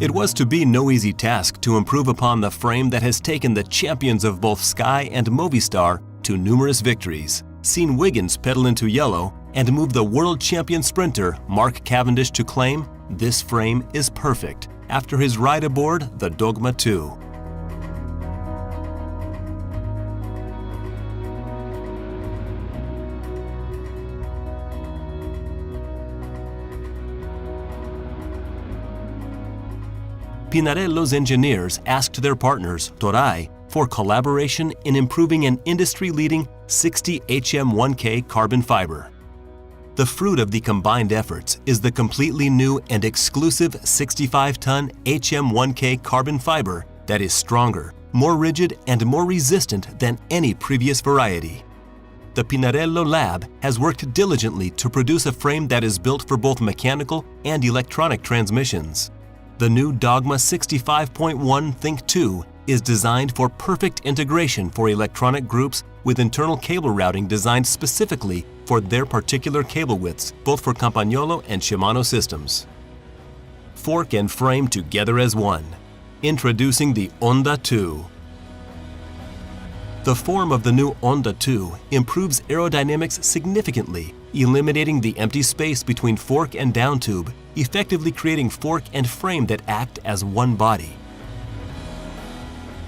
It was to be no easy task to improve upon the frame that has taken the champions of both Sky and Movistar to numerous victories, seen Wiggins pedal into yellow, and move the world champion sprinter Mark Cavendish to claim this frame is perfect after his ride aboard the Dogma 2. Pinarello's engineers asked their partners, Toray, for collaboration in improving an industry-leading 60 HM1K carbon fiber. The fruit of the combined efforts is the completely new and exclusive 65-ton HM1K carbon fiber that is stronger, more rigid, and more resistant than any previous variety. The Pinarello lab has worked diligently to produce a frame that is built for both mechanical and electronic transmissions. The new Dogma 65.1 Think 2 is designed for perfect integration for electronic groups with internal cable routing designed specifically for their particular cable widths, both for Campagnolo and Shimano systems. Fork and frame together as one. Introducing the Onda 2. The form of the new Onda 2 improves aerodynamics significantly, eliminating the empty space between fork and down tube, effectively creating fork and frame that act as one body.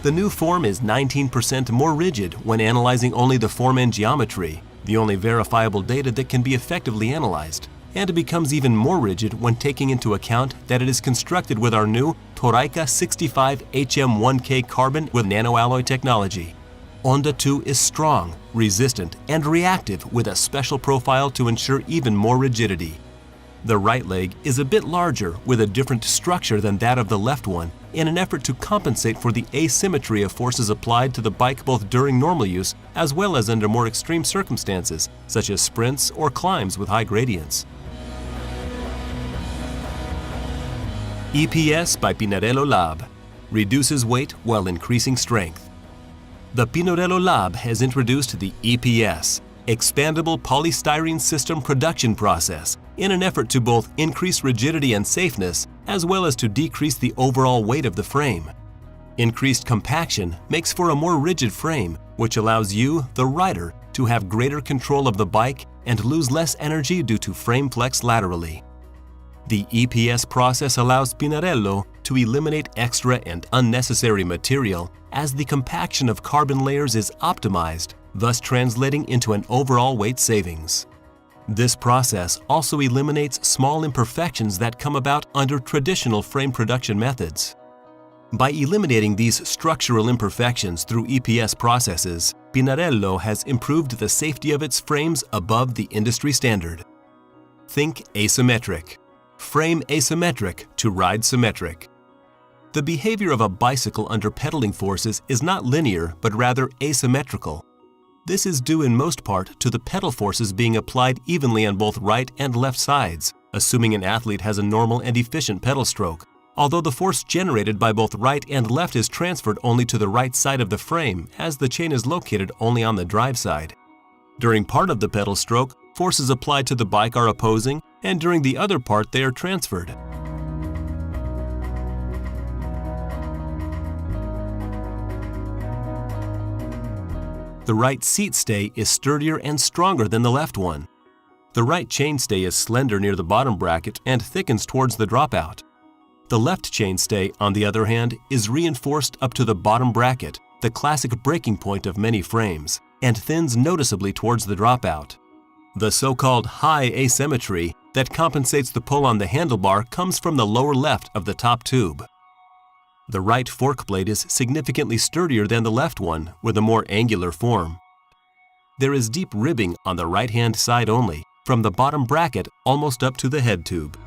The new form is 19% more rigid when analyzing only the form and geometry, the only verifiable data that can be effectively analyzed, and it becomes even more rigid when taking into account that it is constructed with our new Toray 65 HM1K carbon with nanoalloy technology. Onda 2 is strong, resistant, and reactive with a special profile to ensure even more rigidity. The right leg is a bit larger with a different structure than that of the left one in an effort to compensate for the asymmetry of forces applied to the bike both during normal use as well as under more extreme circumstances, such as sprints or climbs with high gradients. EPS by Pinarello Lab reduces weight while increasing strength. The Pinarello Lab has introduced the EPS, Expandable Polystyrene System Production Process, in an effort to both increase rigidity and safeness, as well as to decrease the overall weight of the frame. Increased compaction makes for a more rigid frame, which allows you, the rider, to have greater control of the bike and lose less energy due to frame flex laterally. The EPS process allows Pinarello to eliminate extra and unnecessary material as the compaction of carbon layers is optimized, thus translating into an overall weight savings. This process also eliminates small imperfections that come about under traditional frame production methods. By eliminating these structural imperfections through EPS processes, Pinarello has improved the safety of its frames above the industry standard. Think asymmetric. Frame asymmetric to ride symmetric. The behavior of a bicycle under pedaling forces is not linear but rather asymmetrical. This is due in most part to the pedal forces being applied evenly on both right and left sides, assuming an athlete has a normal and efficient pedal stroke, although the force generated by both right and left is transferred only to the right side of the frame as the chain is located only on the drive side. During part of the pedal stroke, forces applied to the bike are opposing, and during the other part they are transferred. The right seat stay is sturdier and stronger than the left one. The right chainstay is slender near the bottom bracket and thickens towards the dropout. The left chainstay, on the other hand, is reinforced up to the bottom bracket, the classic breaking point of many frames, and thins noticeably towards the dropout. The so-called high asymmetry that compensates the pull on the handlebar comes from the lower left of the top tube. The right fork blade is significantly sturdier than the left one, with a more angular form. There is deep ribbing on the right-hand side only, from the bottom bracket almost up to the head tube.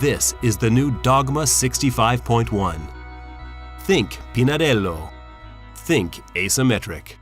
This is the new Dogma 65.1. Think Pinarello. Think asymmetric.